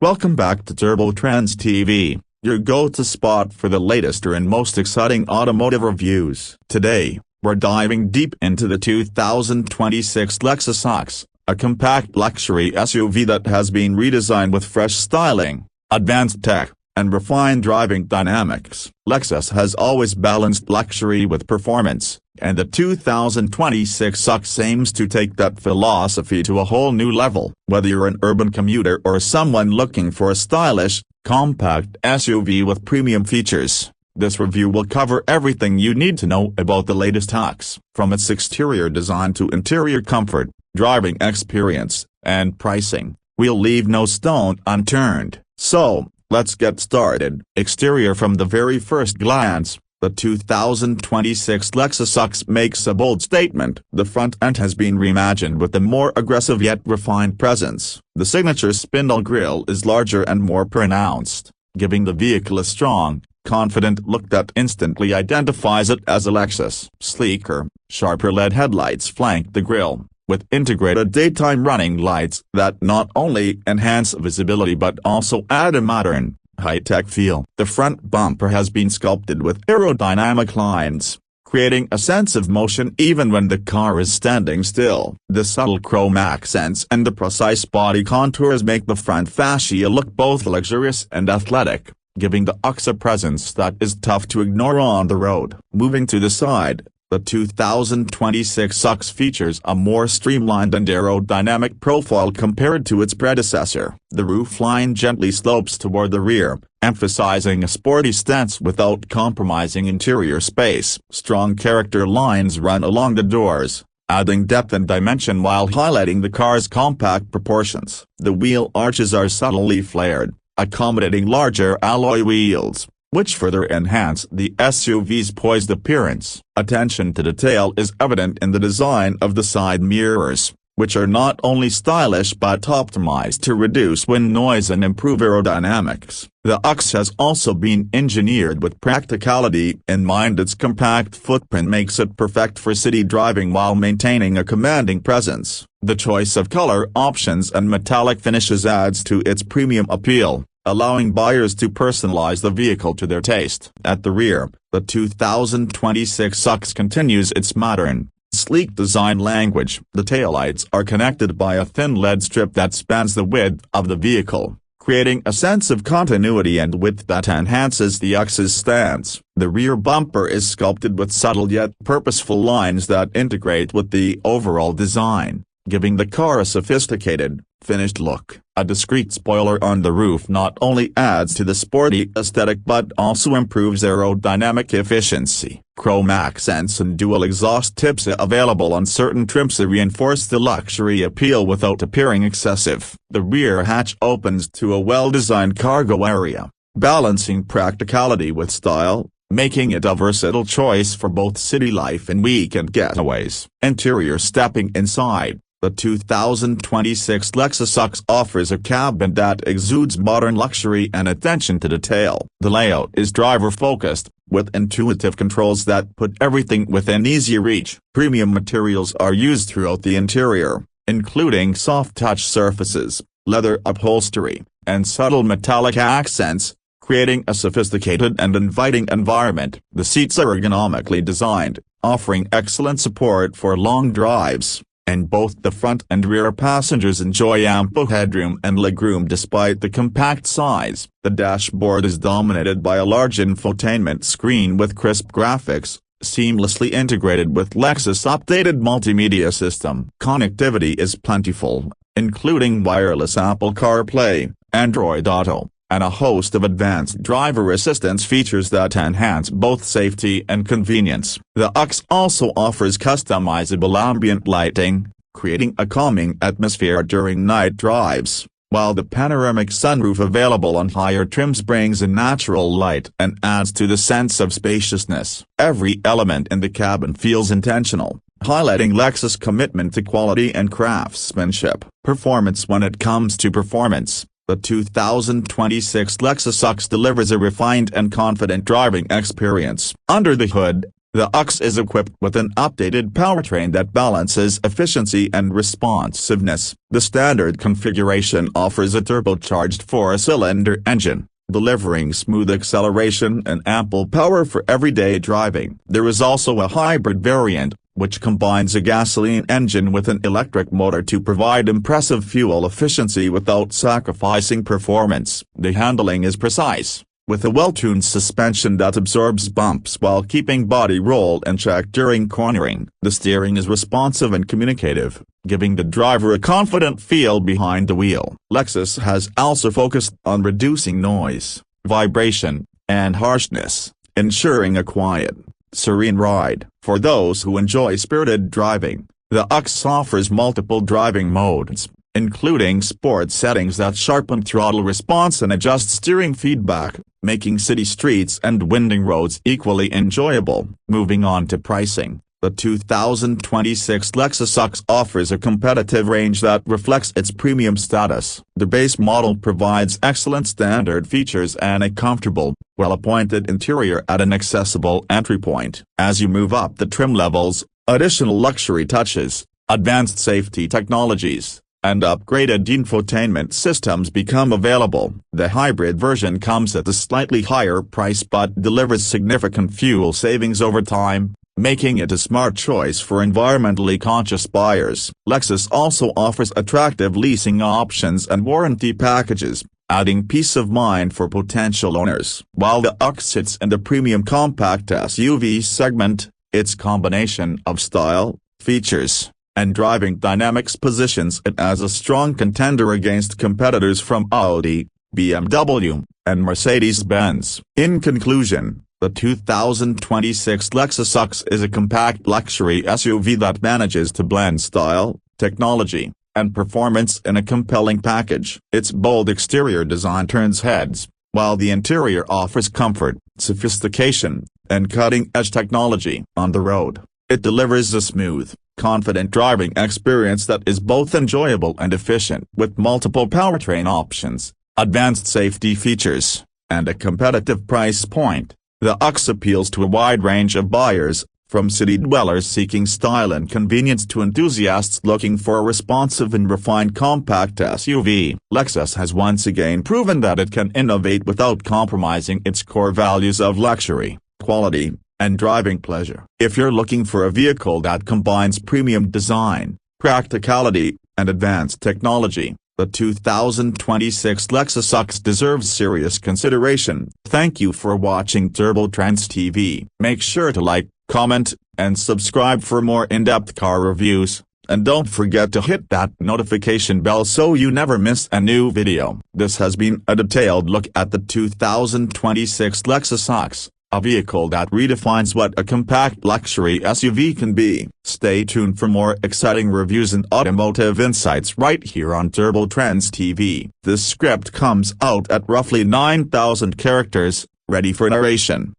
Welcome back to Trendz TV, your go-to spot for the latest and most exciting automotive reviews. Today, we're diving deep into the 2026 Lexus UX, a compact luxury SUV that has been redesigned with fresh styling, advanced tech, and refined driving dynamics. Lexus has always balanced luxury with performance, and the 2026 UX aims to take that philosophy to a whole new level. Whether you're an urban commuter or someone looking for a stylish, compact SUV with premium features, this review will cover everything you need to know about the latest UX, from its exterior design to interior comfort, driving experience, and pricing. We'll leave no stone unturned. So, let's get started. Exterior. From the very first glance, the 2026 Lexus UX makes a bold statement. The front end has been reimagined with a more aggressive yet refined presence. The signature spindle grille is larger and more pronounced, giving the vehicle a strong, confident look that instantly identifies it as a Lexus. Sleeker, sharper LED headlights flank the grille, with integrated daytime running lights that not only enhance visibility but also add a modern, high-tech feel. The front bumper has been sculpted with aerodynamic lines, creating a sense of motion even when the car is standing still. The subtle chrome accents and the precise body contours make the front fascia look both luxurious and athletic, giving the UX a presence that is tough to ignore on the road. Moving to the side, the 2026 UX features a more streamlined and aerodynamic profile compared to its predecessor. The roofline gently slopes toward the rear, emphasizing a sporty stance without compromising interior space. Strong character lines run along the doors, adding depth and dimension while highlighting the car's compact proportions. The wheel arches are subtly flared, accommodating larger alloy wheels, which further enhance the SUV's poised appearance. Attention to detail is evident in the design of the side mirrors, which are not only stylish but optimized to reduce wind noise and improve aerodynamics. The UX has also been engineered with practicality in mind. Its compact footprint makes it perfect for city driving while maintaining a commanding presence. The choice of color options and metallic finishes adds to its premium appeal, allowing buyers to personalize the vehicle to their taste. At the rear, the 2026 UX continues its modern, sleek design language. The taillights are connected by a thin LED strip that spans the width of the vehicle, creating a sense of continuity and width that enhances the UX's stance. The rear bumper is sculpted with subtle yet purposeful lines that integrate with the overall design, giving the car a sophisticated, finished look. A discreet spoiler on the roof not only adds to the sporty aesthetic but also improves aerodynamic efficiency. Chrome accents and dual exhaust tips available on certain trims reinforce the luxury appeal without appearing excessive. The rear hatch opens to a well-designed cargo area, balancing practicality with style, making it a versatile choice for both city life and weekend getaways. Interior. Stepping inside, the 2026 Lexus UX offers a cabin that exudes modern luxury and attention to detail. The layout is driver-focused, with intuitive controls that put everything within easy reach. Premium materials are used throughout the interior, including soft-touch surfaces, leather upholstery, and subtle metallic accents, creating a sophisticated and inviting environment. The seats are ergonomically designed, offering excellent support for long drives, and both the front and rear passengers enjoy ample headroom and legroom despite the compact size. The dashboard is dominated by a large infotainment screen with crisp graphics, seamlessly integrated with Lexus' updated multimedia system. Connectivity is plentiful, including wireless Apple CarPlay, Android Auto, and a host of advanced driver assistance features that enhance both safety and convenience. The UX also offers customizable ambient lighting, creating a calming atmosphere during night drives, while the panoramic sunroof available on higher trims brings in natural light and adds to the sense of spaciousness. Every element in the cabin feels intentional, highlighting Lexus' commitment to quality and craftsmanship. Performance. When it comes to performance, the 2026 Lexus UX delivers a refined and confident driving experience. Under the hood, The UX is equipped with an updated powertrain that balances efficiency and responsiveness. The standard configuration offers a turbocharged 4-cylinder engine, delivering smooth acceleration and ample power for everyday driving. There is also a hybrid variant, which combines a gasoline engine with an electric motor to provide impressive fuel efficiency without sacrificing performance. The handling is precise, with a well-tuned suspension that absorbs bumps while keeping body roll in check during cornering. The steering is responsive and communicative, giving the driver a confident feel behind the wheel. Lexus has also focused on reducing noise, vibration, and harshness, ensuring a quiet, serene ride. For those who enjoy spirited driving, the UX offers multiple driving modes, including sport settings that sharpen throttle response and adjust steering feedback, making city streets and winding roads equally enjoyable. Moving on to pricing, the 2026 Lexus UX offers a competitive range that reflects its premium status. The base model provides excellent standard features and a comfortable, well-appointed interior at an accessible entry point. As you move up the trim levels, additional luxury touches, advanced safety technologies, and upgraded infotainment systems become available. The hybrid version comes at a slightly higher price but delivers significant fuel savings over time, making it a smart choice for environmentally conscious buyers. Lexus also offers attractive leasing options and warranty packages, adding peace of mind for potential owners. While the UX sits in the premium compact SUV segment, its combination of style, features, and driving dynamics positions it as a strong contender against competitors from Audi, BMW, and Mercedes-Benz. In conclusion, the 2026 Lexus UX is a compact luxury SUV that manages to blend style, technology, and performance in a compelling package. Its bold exterior design turns heads, while the interior offers comfort, sophistication, and cutting-edge technology. On the road, it delivers a smooth, confident driving experience that is both enjoyable and efficient. With multiple powertrain options, advanced safety features, and a competitive price point, the UX appeals to a wide range of buyers, from city dwellers seeking style and convenience to enthusiasts looking for a responsive and refined compact SUV. Lexus has once again proven that it can innovate without compromising its core values of luxury, quality, and driving pleasure. If you're looking for a vehicle that combines premium design, practicality, and advanced technology, the 2026 Lexus UX deserves serious consideration. Thank you for watching Trendz TV. Make sure to like, comment, and subscribe for more in-depth car reviews, and don't forget to hit that notification bell so you never miss a new video. This has been a detailed look at the 2026 Lexus UX, a vehicle that redefines what a compact luxury SUV can be. Stay tuned for more exciting reviews and automotive insights right here on Trendz TV. This script comes out at roughly 9,000 characters, ready for narration.